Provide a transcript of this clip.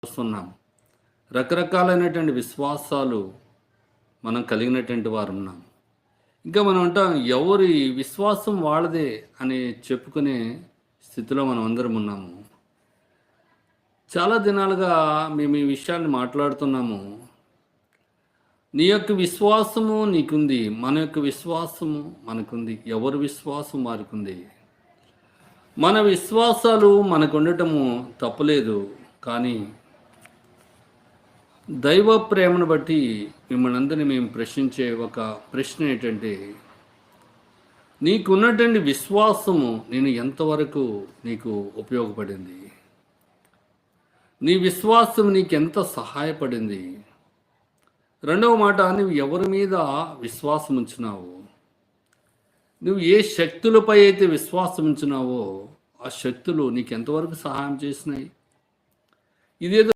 చూస్తున్నాం. రకరకాలైనటువంటి విశ్వాసాలు మనం కలిగినటువంటి వారు ఉన్నాం. ఇంకా మనం అంటాం ఎవరి విశ్వాసం వాళ్ళదే అని చెప్పుకునే స్థితిలో మనం అందరం ఉన్నాము. చాలా దినాలుగా మేము ఈ విషయాన్ని మాట్లాడుతున్నాము. నీ యొక్క విశ్వాసము నీకుంది, మన యొక్క విశ్వాసము మనకుంది, ఎవరి విశ్వాసం వారికుంది. మన విశ్వాసాలు మనకు ఉండటము తప్పులేదు, కానీ దైవ ప్రేమను బట్టి మిమ్మల్ని అందరినీ మేము ప్రశ్నించే ఒక ప్రశ్న ఏంటంటే, నీకున్నటువంటి విశ్వాసము నేను ఎంతవరకు నీకు ఉపయోగపడింది? నీ విశ్వాసం నీకెంత సహాయపడింది? రెండవ మాట, నువ్వు ఎవరి మీద విశ్వాసం ఉంచినావు? నువ్వు ఏ శక్తులపై అయితే విశ్వాసం ఉంచినావో ఆ శక్తులు నీకు ఎంతవరకు సహాయం చేసినాయి? ఇదేదో